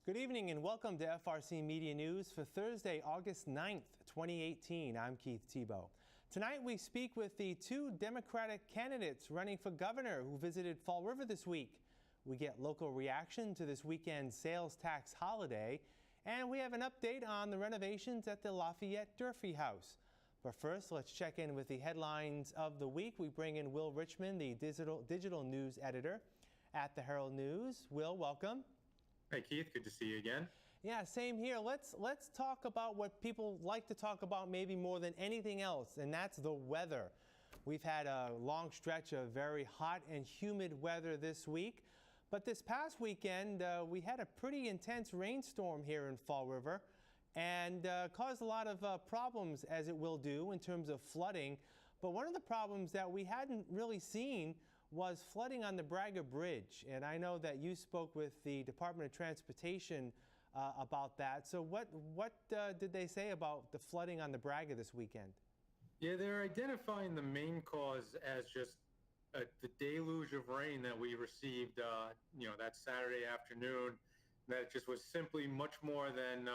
Good evening and welcome to FRCmedia News for Thursday, August 9th, 2018. I'm Keith Tebow. Tonight we speak with the two Democratic candidates running for governor who visited Fall River this week. We get local reaction to this weekend's sales tax holiday, and we have an update on the renovations at the Lafayette Durfee house. But first, let's check in with the headlines of the week. We bring in Will Richmond, the digital news editor at the Herald News. Will, welcome. Hey Keith, good to see you again. Yeah, same here. Let's talk about what people like to talk about maybe more than anything else, and that's the weather. We've had a long stretch of very hot and humid weather this week, but this past weekend we had a pretty intense rainstorm here in Fall River and caused a lot of problems, as it will do, in terms of flooding. But one of the problems that we hadn't really seen was flooding on the Braga Bridge, and I know that you spoke with the Department of Transportation about that. So what did they say about the flooding on the Braga this weekend? Yeah, they're identifying the main cause as just the deluge of rain that we received, that Saturday afternoon. That it just was simply much more than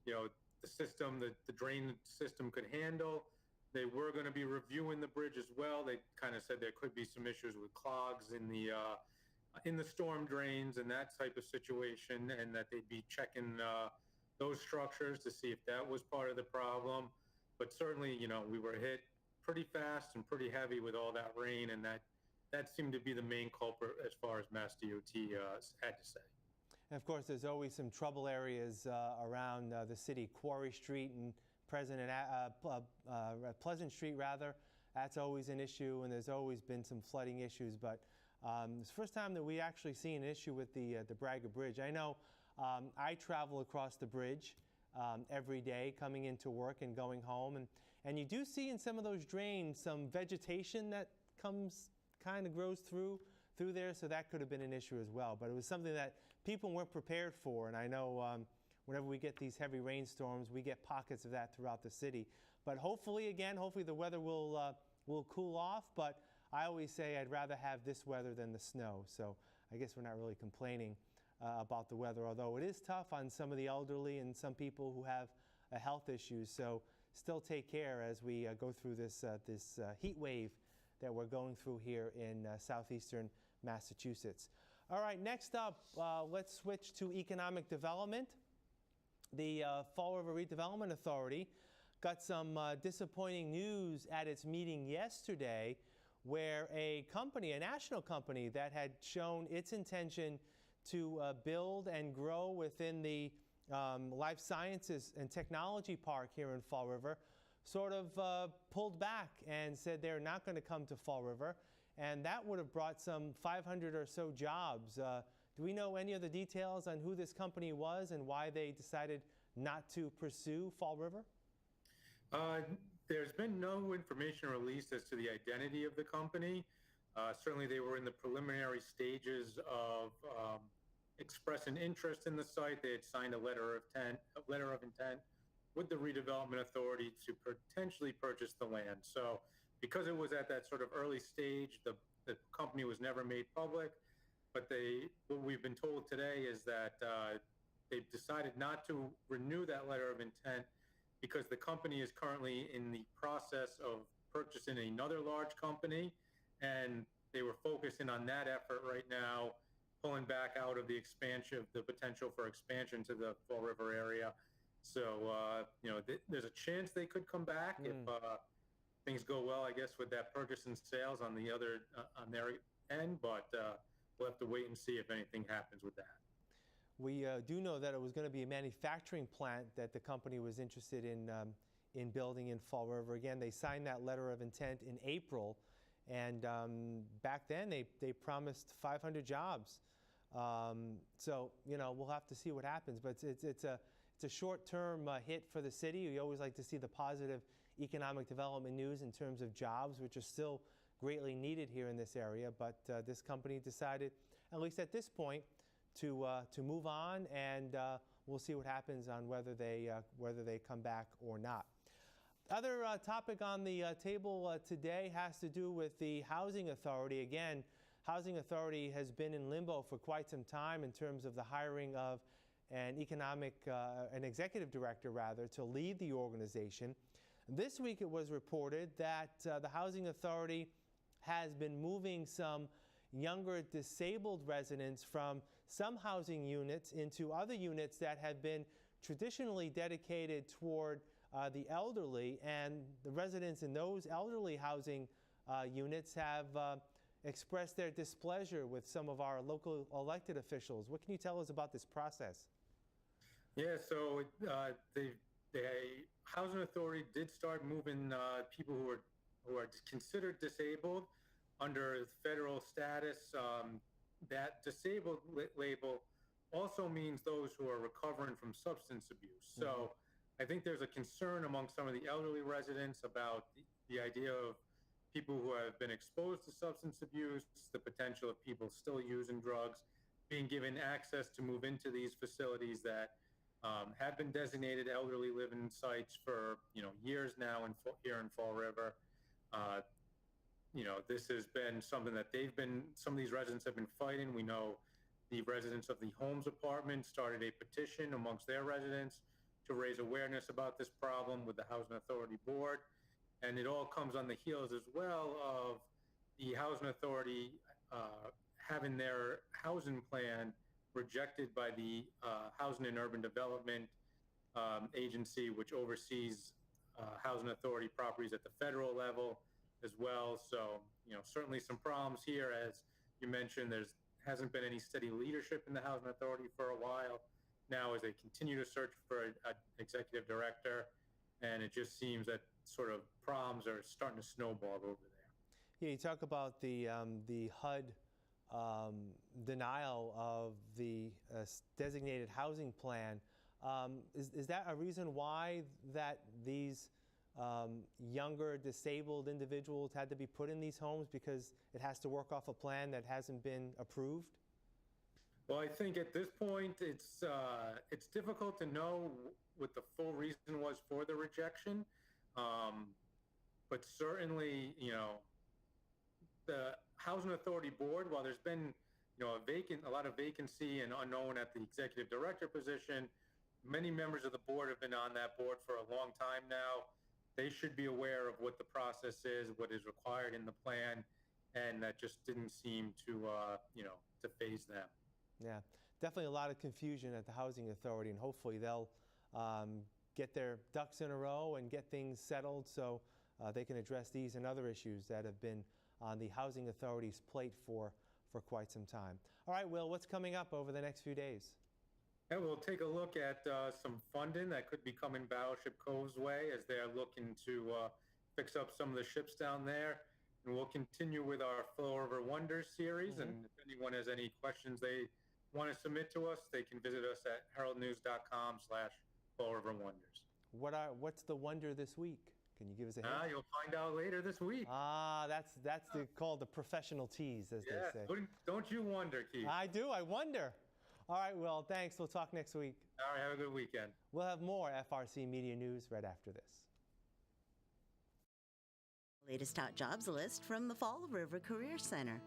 the system, the drain system could handle. They were going to be reviewing the bridge as well. They kind of said there could be some issues with clogs in the storm drains and that type of situation, and that they'd be checking those structures to see if that was part of the problem. But certainly, we were hit pretty fast and pretty heavy with all that rain, and that seemed to be the main culprit as far as Mass DOT had to say. And of course, there's always some trouble areas around the city, Quarry Street and Pleasant Street, rather. That's always an issue, and there's always been some flooding issues. But it's the first time that we actually see an issue with the Braga Bridge. I know I travel across the bridge every day, coming into work and going home, and you do see in some of those drains some vegetation that grows through there, so that could have been an issue as well. But it was something that people weren't prepared for, and I know whenever we get these heavy rainstorms, we get pockets of that throughout the city. But hopefully the weather will cool off. But I always say I'd rather have this weather than the snow. So I guess we're not really complaining about the weather, although it is tough on some of the elderly and some people who have health issues. So still take care as we go through this heat wave that we're going through here in southeastern Massachusetts. All right, next up, let's switch to economic development. The Fall River Redevelopment Authority got some disappointing news at its meeting yesterday, where a national company that had shown its intention to build and grow within the life sciences and technology park here in Fall River sort of pulled back and said they're not going to come to Fall River, and that would have brought some 500 or so jobs. Do we know any of the details on who this company was and why they decided not to pursue Fall River? There's been no information released as to the identity of the company. Certainly they were in the preliminary stages of expressing interest in the site. They had signed a letter of intent with the Redevelopment Authority to potentially purchase the land. So because it was at that sort of early stage, the company was never made public. But what we've been told today is that they've decided not to renew that letter of intent because the company is currently in the process of purchasing another large company, and they were focusing on that effort right now, pulling back out of the potential for expansion to the Fall River area. So, there's a chance they could come back if things go well, I guess, with that purchase and sales on their end, but we'll have to wait and see if anything happens with that. We do know that it was going to be a manufacturing plant that the company was interested in building in Fall River. Again, they signed that letter of intent in April, and back then they promised 500 jobs. So we'll have to see what happens. But it's a short-term hit for the city. We always like to see the positive economic development news in terms of jobs, which are still greatly needed here in this area. But this company decided, at least at this point, to move on, and we'll see what happens on whether they come back or not. Other topic on the table today has to do with the Housing Authority. Again, Housing Authority has been in limbo for quite some time in terms of the hiring of an executive director rather, to lead the organization. This week it was reported that the Housing Authority has been moving some younger disabled residents from some housing units into other units that have been traditionally dedicated toward the elderly, and the residents in those elderly housing units have expressed their displeasure with some of our local elected officials. What can you tell us about this process? Yeah, so the housing authority did start moving people who are considered disabled under federal status. That disabled label also means those who are recovering from substance abuse. So I think there's a concern among some of the elderly residents about the idea of people who have been exposed to substance abuse, the potential of people still using drugs, being given access to move into these facilities that have been designated elderly living sites for years now here in Fall River. This has been something that some of these residents have been fighting. We know the residents of the Homes Apartment started a petition amongst their residents to raise awareness about this problem with the Housing Authority Board. And it all comes on the heels as well of the Housing Authority having their housing plan rejected by the Housing and Urban Development Agency, which oversees Housing Authority properties at the federal level as well. So, certainly some problems here. As you mentioned, hasn't been any steady leadership in the Housing Authority for a while now as they continue to search for an executive director. And it just seems that sort of problems are starting to snowball over there. Yeah, you talk about the HUD denial of the designated housing plan. Is that a reason why that these younger disabled individuals had to be put in these homes, because it has to work off a plan that hasn't been approved? Well, I think at this point it's difficult to know what the full reason was for the rejection, but certainly the Housing Authority Board, while there's been a lot of vacancy and unknown at the executive director position, many members of the board have been on that board for a long time now. They should be aware of what the process is, what is required in the plan, and that just didn't seem to faze them. Yeah, definitely a lot of confusion at the Housing Authority, and hopefully they'll get their ducks in a row and get things settled so they can address these and other issues that have been on the Housing Authority's plate for quite some time. All right, Will, what's coming up over the next few days? Yeah, we'll take a look at some funding that could be coming Battleship Cove's way as they're looking to fix up some of the ships down there. And we'll continue with our Fall River Wonders series. And if anyone has any questions they want to submit to us, they can visit us at heraldnews.com/Fall River Wonders. What's the wonder this week? Can you give us a hint? You'll find out later this week. That's called the professional tease, as they say. Don't you wonder, Keith? I do. I wonder. All right, Will, thanks. We'll talk next week. All right, have a good weekend. We'll have more FRC Media News right after this. Latest hot jobs list from the Fall River Career Center.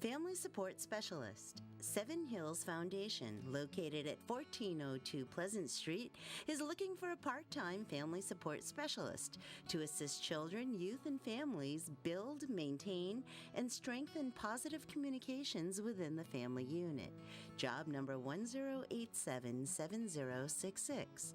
Family Support Specialist. Seven Hills Foundation, located at 1402 Pleasant Street, is looking for a part-time family support specialist to assist children, youth, and families build, maintain, and strengthen positive communications within the family unit. Job number 10877066.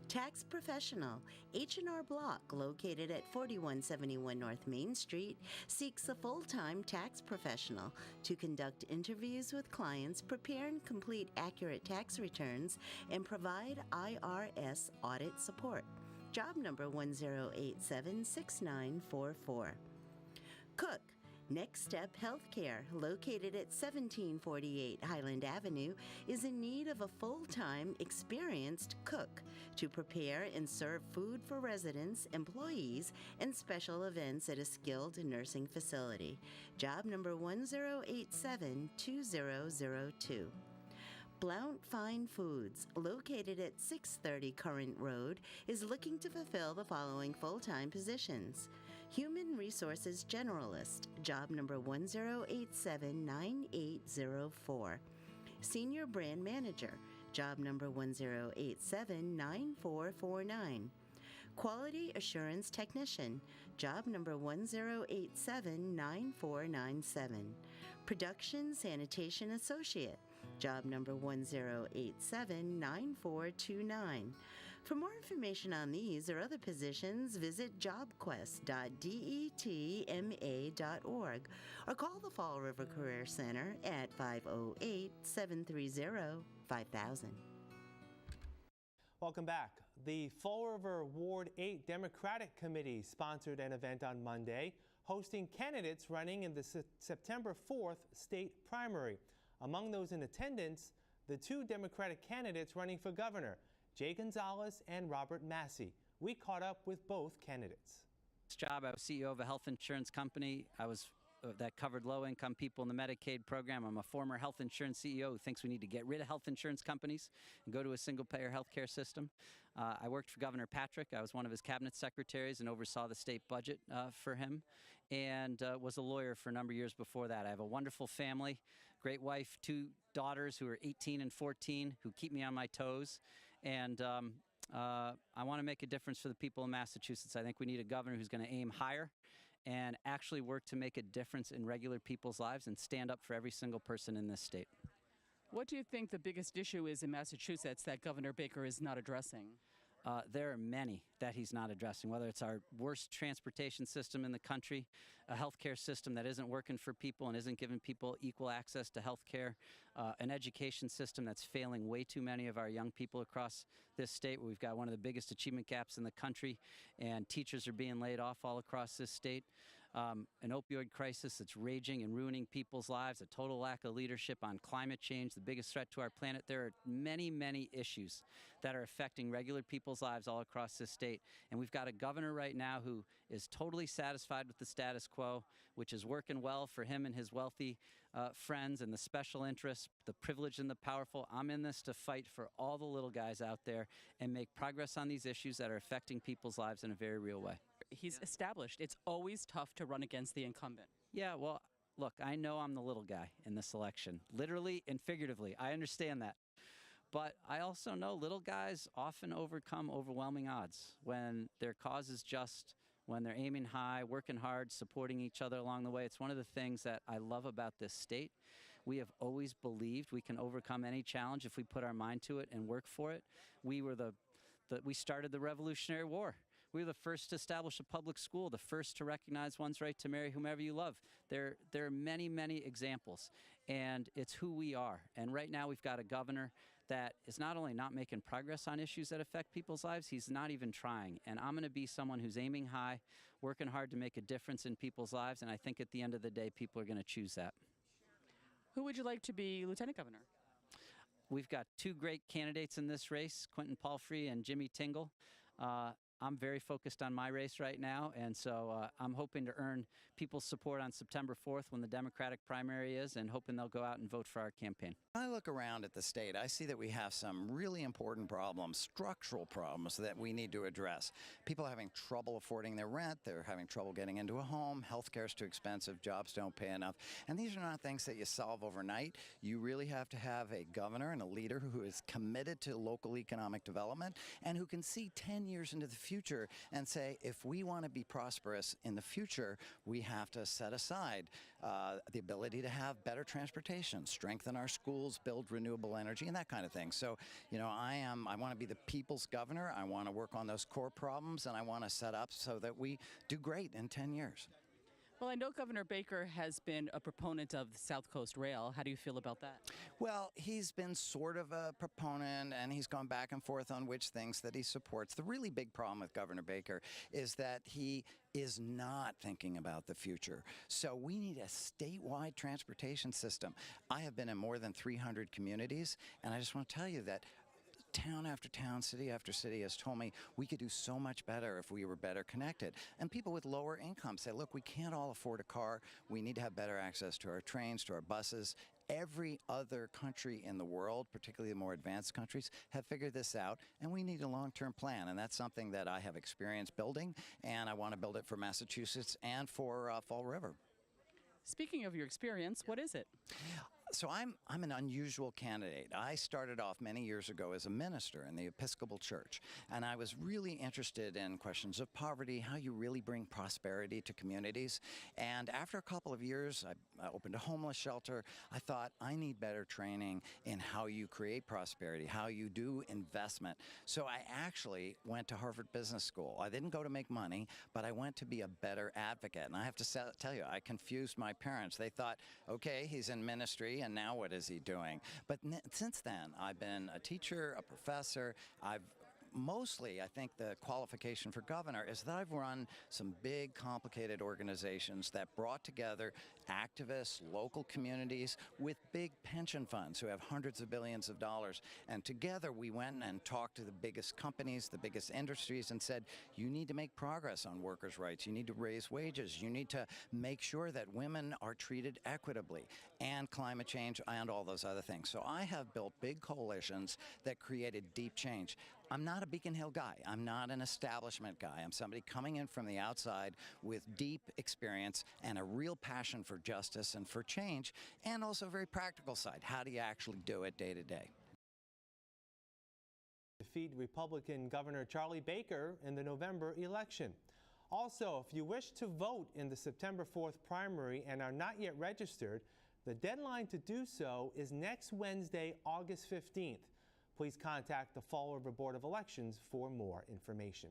Tax Professional. H&R Block, located at 4171 North Main Street, seeks a full-time tax professional to conduct interviews with clients, prepare and complete accurate tax returns, and provide IRS audit support. Job number 10876944. Cook. Next Step Healthcare, located at 1748 Highland Avenue, is in need of a full-time, experienced cook to prepare and serve food for residents, employees, and special events at a skilled nursing facility. Job number 10872002. Blount Fine Foods, located at 630 Current Road, is looking to fulfill the following full-time positions. Human Resources Generalist, job number 10879804. Senior Brand Manager, job number 1087-9449. Quality Assurance Technician, job number 1087-9497. Production Sanitation Associate, job number 1087-9429. For more information on these or other positions, visit jobquest.detma.org or call the Fall River Career Center at 508-730-5000. Welcome back. The Fall River Ward 8 Democratic Committee sponsored an event on Monday hosting candidates running in the September 4th state primary. Among those in attendance, the two Democratic candidates running for governor, Jay Gonzalez and Robert Massey. We caught up with both candidates. This job, I was CEO of a health insurance company. That covered low-income people in the Medicaid program. I'm a former health insurance CEO who thinks we need to get rid of health insurance companies and go to a single-payer health care system. I worked for Governor Patrick. I was one of his cabinet secretaries and oversaw the state budget for him, and was a lawyer for a number of years before that. I have a wonderful family, great wife, two daughters who are 18 and 14 who keep me on my toes, and I want to make a difference for the people in Massachusetts. I think we need a governor who's going to aim higher and actually work to make a difference in regular people's lives and stand up for every single person in this state. What do you think the biggest issue is in Massachusetts that Governor Baker is not addressing? There are many that he's not addressing, whether it's our worst transportation system in the country, a healthcare system that isn't working for people and isn't giving people equal access to healthcare, an education system that's failing way too many of our young people across this state, where we've got one of the biggest achievement gaps in the country, and teachers are being laid off all across this state. An opioid crisis that's raging and ruining people's lives, a total lack of leadership on climate change, the biggest threat to our planet. There are many, many issues that are affecting regular people's lives all across this state. And we've got a governor right now who is totally satisfied with the status quo, which is working well for him and his wealthy friends and the special interests, the privileged and the powerful. I'm in this to fight for all the little guys out there and make progress on these issues that are affecting people's lives in a very real way. He's established it's always tough to run against the incumbent. Yeah, well, look, I know I'm the little guy in this election, literally and figuratively. I understand that. But I also know little guys often overcome overwhelming odds when their cause is just, when they're aiming high, working hard, supporting each other along the way. It's one of the things that I love about this state. We have always believed we can overcome any challenge if we put our mind to it and work for it. We started the Revolutionary War. We were the first to establish a public school, the first to recognize one's right to marry whomever you love. There are many, many examples, and it's who we are. And right now we've got a governor that is not only not making progress on issues that affect people's lives, he's not even trying. And I'm going to be someone who's aiming high, working hard to make a difference in people's lives, and I think at the end of the day, people are going to choose that. Who would you like to be lieutenant governor? We've got two great candidates in this race, Quentin Palfrey and Jimmy Tingle. I'm very focused on my race right now, and so I'm hoping to earn people's support on September 4th when the Democratic primary is, and hoping they'll go out and vote for our campaign. I look around at the state, I see that we have some really important problems, structural problems that we need to address. People are having trouble affording their rent, they're having trouble getting into a home, healthcare is too expensive, jobs don't pay enough, and these are not things that you solve overnight. You really have to have a governor and a leader who is committed to local economic development and who can see 10 years into the future and say, if we want to be prosperous in the future, we have to set aside the ability to have better transportation, strengthen our schools, build renewable energy, and that kind of thing. So, you know, I want to be the people's governor. I want to work on those core problems, and I want to set up so that we do great in 10 years. Well, I know Governor Baker has been a proponent of the South Coast Rail. How do you feel about that? Well, he's been sort of a proponent, and he's gone back and forth on which things that he supports. The really big problem with Governor Baker is that he is not thinking about the future. So we need a statewide transportation system. I have been in more than 300 communities, and I just want to tell you that town after town, city after city has told me we could do so much better if we were better connected. And people with lower incomes say, look, we can't all afford a car. We need to have better access to our trains, to our buses. Every other country in the world, particularly the more advanced countries, have figured this out, and we need a long-term plan. And that's something that I have experience building, and I want to build it for Massachusetts and for Fall River. Speaking of your experience, what is it? So I'm an unusual candidate. I started off many years ago as a minister in the Episcopal Church, and I was really interested in questions of poverty, how you really bring prosperity to communities. And after a couple of years, I opened a homeless shelter. I thought, I need better training in how you create prosperity, how you do investment. So I actually went to Harvard Business School. I didn't go to make money, but I went to be a better advocate. And I have to tell you, I confused my parents. They thought, okay, he's in ministry, and now what is he doing? But since then, I've been a teacher, a professor. Mostly, I think the qualification for governor is that I've run some big, complicated organizations that brought together activists, local communities with big pension funds who have hundreds of billions of dollars. And together we went and talked to the biggest companies, the biggest industries, and said, you need to make progress on workers' rights. You need to raise wages. You need to make sure that women are treated equitably, and climate change, and all those other things. So I have built big coalitions that created deep change. I'm not a Beacon Hill guy. I'm not an establishment guy. I'm somebody coming in from the outside with deep experience and a real passion for justice and for change, and also a very practical side. How do you actually do it day to day? Defeat Republican Governor Charlie Baker in the November election. Also, if you wish to vote in the September 4th primary and are not yet registered, the deadline to do so is next Wednesday, August 15th. Please contact the Fall River Board of Elections for more information.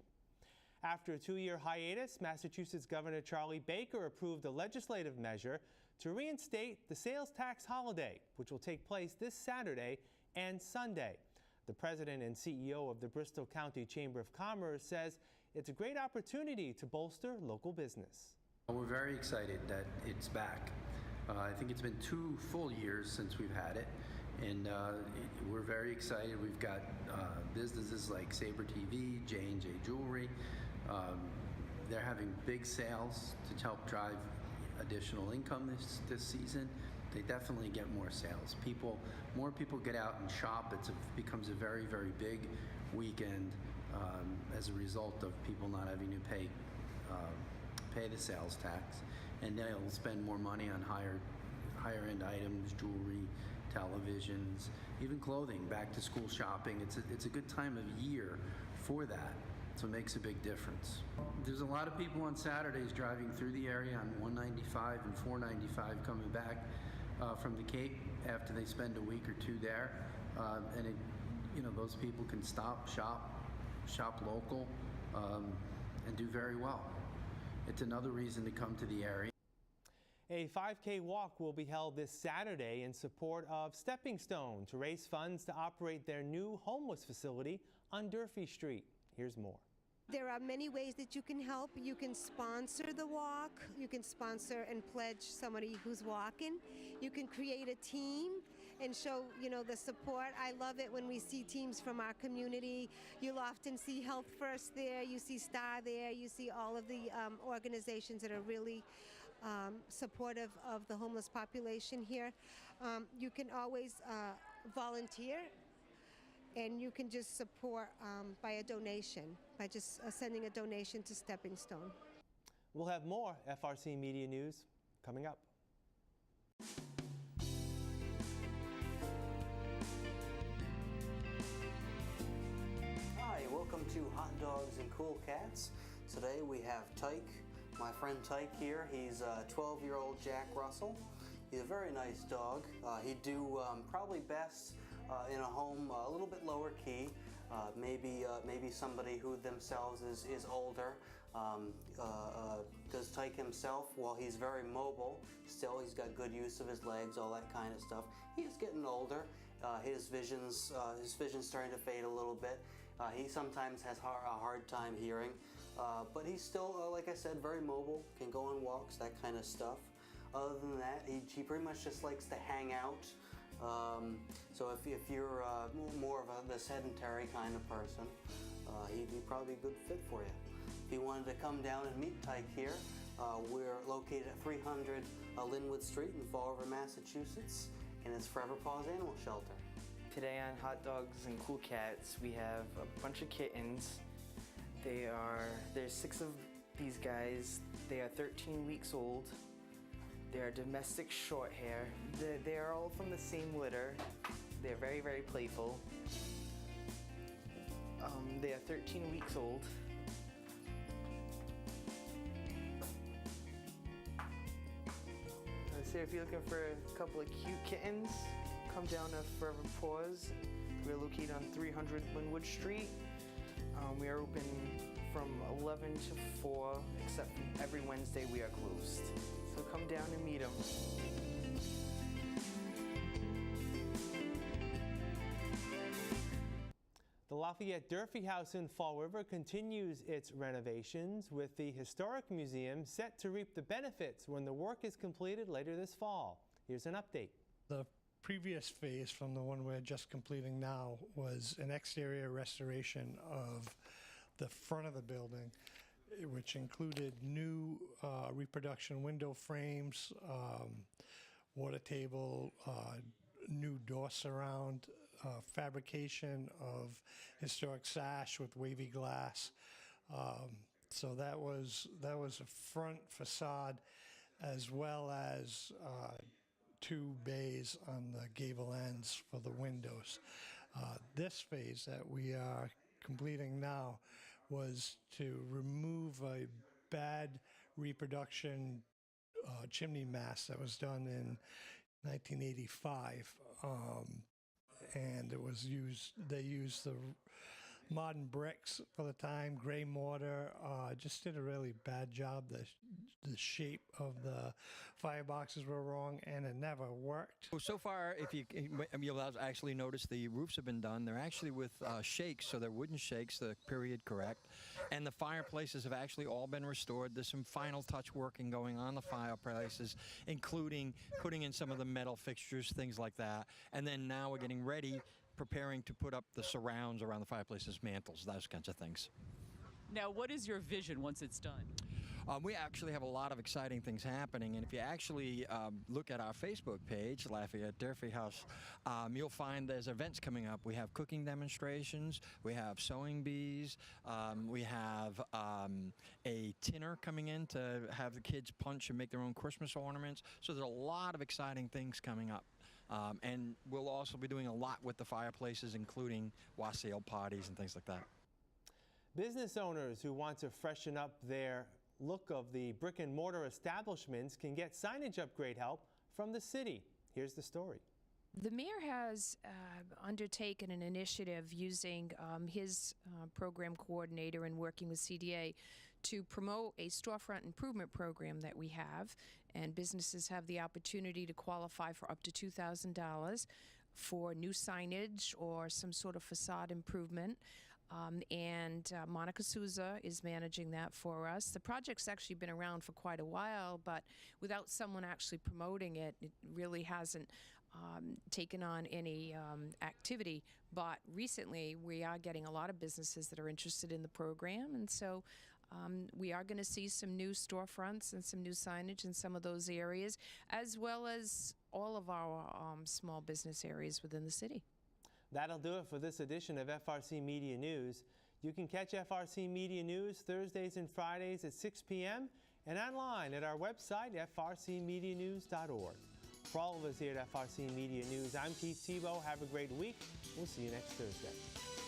After a 2-year hiatus, Massachusetts Governor Charlie Baker approved a legislative measure to reinstate the sales tax holiday, which will take place this Saturday and Sunday. The president and CEO of the Bristol County Chamber of Commerce says it's a great opportunity to bolster local business. We're very excited that it's back. I think it's been 2 full years since we've had it. And we're very excited. We've got businesses like Sabre TV, J&J Jewelry. They're having big sales to help drive additional income this season. They definitely get more sales. More people get out and shop. It becomes a very, very big weekend as a result of people not having to pay the sales tax, and they'll spend more money on higher end items, jewelry, televisions, even clothing, back to school shopping. It's a good time of year for that, so it makes a big difference. There's a lot of people on Saturdays driving through the area on 195 and 495 coming back from the Cape after they spend a week or 2 there, and those people can stop, shop local, and do very well. It's another reason to come to the area. A 5K walk will be held this Saturday in support of Stepping Stone to raise funds to operate their new homeless facility on Durfee Street. Here's more. There are many ways that you can help. You can sponsor the walk. You can sponsor and pledge somebody who's walking. You can create a team and show, the support. I love it when we see teams from our community. You'll often see Health First there. You see Star there. You see all of the organizations that are really supportive of the homeless population here. You can always volunteer, and you can just support by a donation, by just sending a donation to Stepping Stone. We'll have more FRC Media News coming up. Hi, welcome to Hot Dogs and Cool Cats. Today we have Tyke. My friend Tyke here, he's a 12-year-old Jack Russell. He's a very nice dog. He'd do probably best in a home a little bit lower key. Maybe somebody who themselves is older. Does Tyke himself, while he's very mobile, still he's got good use of his legs, all that kind of stuff. He's getting older. His vision's starting to fade a little bit. He sometimes has a hard time hearing. But he's still, like I said, very mobile, can go on walks, that kind of stuff. Other than that, he pretty much just likes to hang out. So if you're more of the sedentary kind of person, he'd be probably a good fit for you. If you wanted to come down and meet Tyke here, we're located at 300 Linwood Street in Fall River, Massachusetts, and it's Forever Paws Animal Shelter. Today on Hot Dogs and Cool Cats, we have a bunch of kittens. There's 6 of these guys. They are 13 weeks old. They're domestic short hair. They're all from the same litter. They're very, very playful. They are 13 weeks old. So if you're looking for a couple of cute kittens, come down to Forever Paws. We're located on 300 Linwood Street. We are open from 11 to 4, except every Wednesday we are closed. So come down and meet them. The Lafayette Durfee House in Fall River continues its renovations, with the Historic Museum set to reap the benefits when the work is completed later this fall. Here's an update. The previous phase from the one we're just completing now was an exterior restoration of the front of the building, which included new reproduction window frames, water table, new door surround, fabrication of historic sash with wavy glass. So that was a front facade, as well as 2 bays on the gable ends for the windows. This phase that we are completing now was to remove a bad reproduction chimney mast that was done in 1985. And it was they used the modern bricks for the time, gray mortar, just did a really bad job. The shape of the fireboxes were wrong, and it never worked. So far, if you'll actually notice, the roofs have been done. They're actually with shakes, so they're wooden shakes, the period correct. And the fireplaces have actually all been restored. There's some final touch working going on the fireplaces, including putting in some of the metal fixtures, things like that. And then now we're getting ready, preparing to put up the surrounds around the fireplaces, mantles, those kinds of things. Now, what is your vision once it's done? We actually have a lot of exciting things happening, and if you actually look at our Facebook page, Lafayette Durfee House, you'll find there's events coming up. We have cooking demonstrations, we have sewing bees, we have a tinner coming in to have the kids punch and make their own Christmas ornaments. So there's a lot of exciting things coming up. And we'll also be doing a lot with the fireplaces, including wassail parties and things like that. Business owners who want to freshen up their look of the brick and mortar establishments can get signage upgrade help from the city. Here's the story. The mayor has undertaken an initiative using his program coordinator and working with CDA to promote a storefront improvement program that we have, and businesses have the opportunity to qualify for up to $2,000 for new signage or some sort of facade improvement. Monica Souza is managing that for us. The project's actually been around for quite a while, but without someone actually promoting it, it really hasn't taken on any activity. But recently, we are getting a lot of businesses that are interested in the program, and so we are going to see some new storefronts and some new signage in some of those areas, as well as all of our small business areas within the city. That'll do it for this edition of FRC Media News. You can catch FRC Media News Thursdays and Fridays at 6 p.m. and online at our website, frcmedianews.org. For all of us here at FRC Media News, I'm Keith Tebow. Have a great week. We'll see you next Thursday.